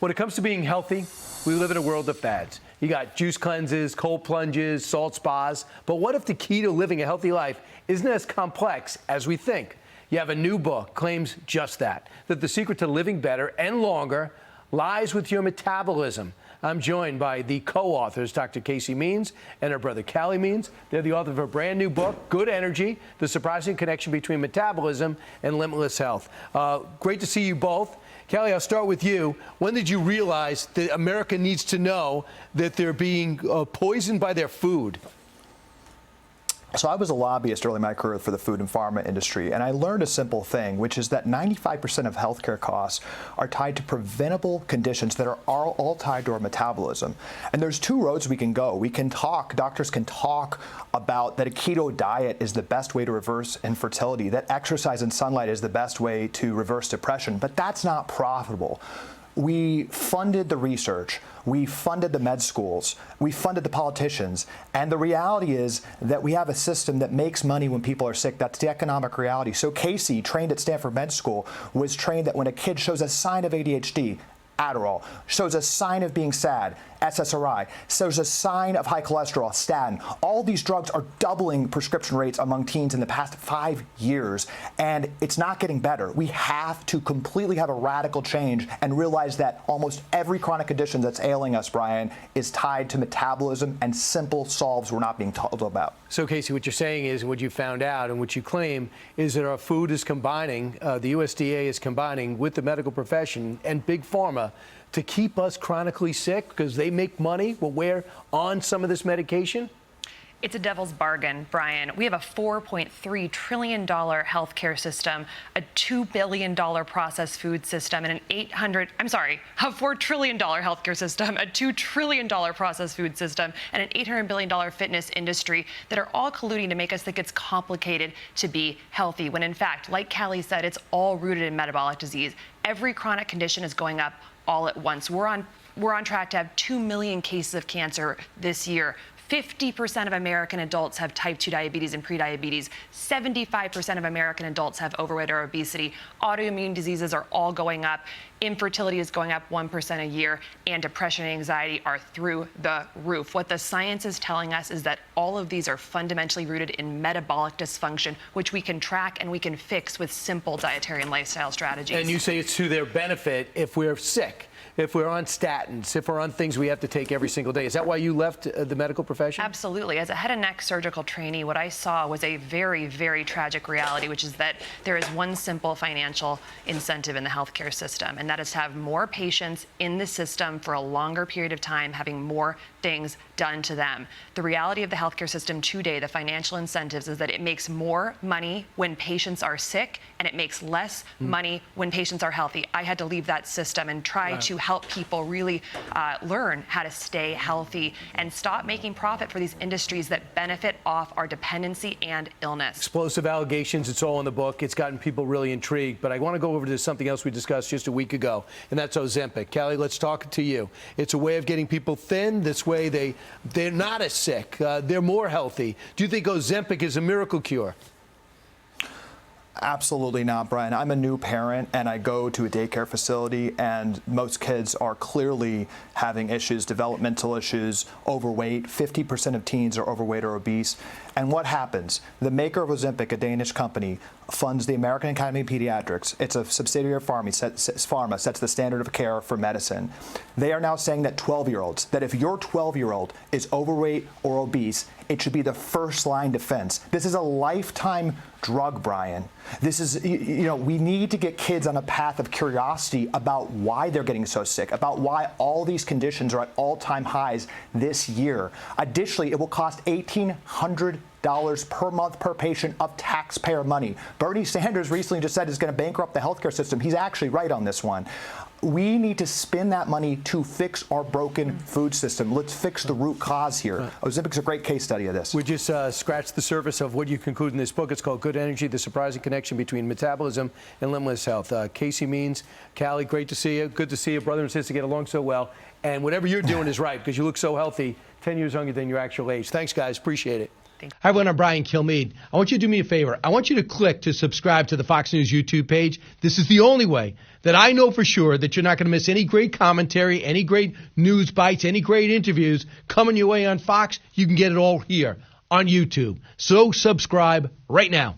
When it comes to being healthy, we live in a world of fads. You got juice cleanses, cold plunges, salt spas. But what if the key to living a healthy life isn't as complex as we think? You have a new book claims just that the secret to living better and longer lies with your metabolism. I'm joined by the co-authors, Dr. Casey Means and her brother Calley Means. They're the author of a brand new book, Good Energy, The Surprising Connection Between Metabolism and Limitless Health. Great to see you both. Calley, I'll start with you. When did you realize that America needs to know that they're being poisoned by their food? So I was a lobbyist early in my career for the food and pharma industry, and I learned a simple thing, which is that 95% of healthcare costs are tied to preventable conditions that are all tied to our metabolism. And there's two roads we can go. We can talk, doctors can talk about that a keto diet is the best way to reverse infertility, that exercise and sunlight is the best way to reverse depression, but that's not profitable. We funded the research, we funded the med schools, we funded the politicians, and the reality is that we have a system that makes money when people are sick. That's the economic reality. So Casey, trained at Stanford Med School, was trained that when a kid shows a sign of ADHD, Adderall, shows a sign of being sad, SSRI, shows a sign of high cholesterol, statin. All these drugs are doubling prescription rates among teens in the past 5 years, and it's not getting better. We have to completely have a radical change and realize that almost every chronic condition that's ailing us, Brian, is tied to metabolism and simple solves we're not being told about. So, Casey, what you're saying is, and what you found out and what you claim is that our food is combining, the USDA is combining with the medical profession and Big Pharma to keep us chronically sick because they make money when we're on some of this medication? It's a devil's bargain, Brian. We have a $4.3 trillion healthcare system, a $2 billion processed food system, and a $4 trillion healthcare system, a $2 trillion processed food system, and an $800 billion fitness industry that are all colluding to make us think it's complicated to be healthy, when in fact, like Calley said, it's all rooted in metabolic disease. Every chronic condition is going up all at once. We're on track to have 2 million cases of cancer this year. 50% of American adults have type 2 diabetes and prediabetes. 75% of American adults have overweight or obesity. Autoimmune diseases are all going up. Infertility is going up 1% a year, and depression and anxiety are through the roof. What the science is telling us is that all of these are fundamentally rooted in metabolic dysfunction, which we can track and we can fix with simple dietary and lifestyle strategies. And you say it's to their benefit if we're sick, if we're on statins, if we're on things we have to take every single day. Is that why you left the medical profession? Absolutely. As a head and neck surgical trainee, what I saw was a very, very tragic reality, which is that there is one simple financial incentive in the healthcare system, and that is to have more patients in the system for a longer period of time, having more things done to them. The reality of the healthcare system today, the financial incentives, is that it makes more money when patients are sick, and it makes less money when patients are healthy. I had to leave that system and try to help people really learn how to stay healthy and stop making profit for these industries that benefit off our dependency and illness. Explosive allegations, it's all in the book. It's gotten people really intrigued. But I want to go over to something else we discussed just a week ago, and that's Ozempic. Calley, let's talk to you. It's a way of getting people thin. This way they're not as sick. They're more healthy. Do you think Ozempic is a miracle cure? Absolutely not, Brian. I'm a new parent, and I go to a daycare facility, and most kids are clearly having issues, developmental issues, overweight. 50% of teens are overweight or obese. And what happens? The maker of Ozempic, a Danish company, funds the American Academy of Pediatrics. It's a subsidiary of Pharma, sets the standard of care for medicine. They are now saying that 12-year-olds, that if your 12-year-old is overweight or obese, it should be the first line defense. This is a lifetime drug, Brian. This is, we need to get kids on a path of curiosity about why they're getting so sick, about why all these conditions are at all-time highs this year. Additionally, it will cost $1,800 per month per patient of taxpayer money. Bernie Sanders recently just said it's going to bankrupt the healthcare system. He's actually right on this one. We need to spend that money to fix our broken food system. Let's fix the root cause here. Ozempic's a great case study of this. We just scratched the surface of what you conclude in this book. It's called Good Energy, The Surprising Connection Between Metabolism and Limitless Health. Casey Means, Calley, great to see you. Good to see you. Brother and sister get along so well. And whatever you're doing is right because you look so healthy, 10 years younger than your actual age. Thanks, guys. Appreciate it. Hi, everyone. I'm Brian Kilmeade. I want you to do me a favor. I want you to click to subscribe to the Fox News YouTube page. This is the only way that I know for sure that you're not going to miss any great commentary, any great news bites, any great interviews coming your way on Fox. You can get it all here on YouTube. So subscribe right now.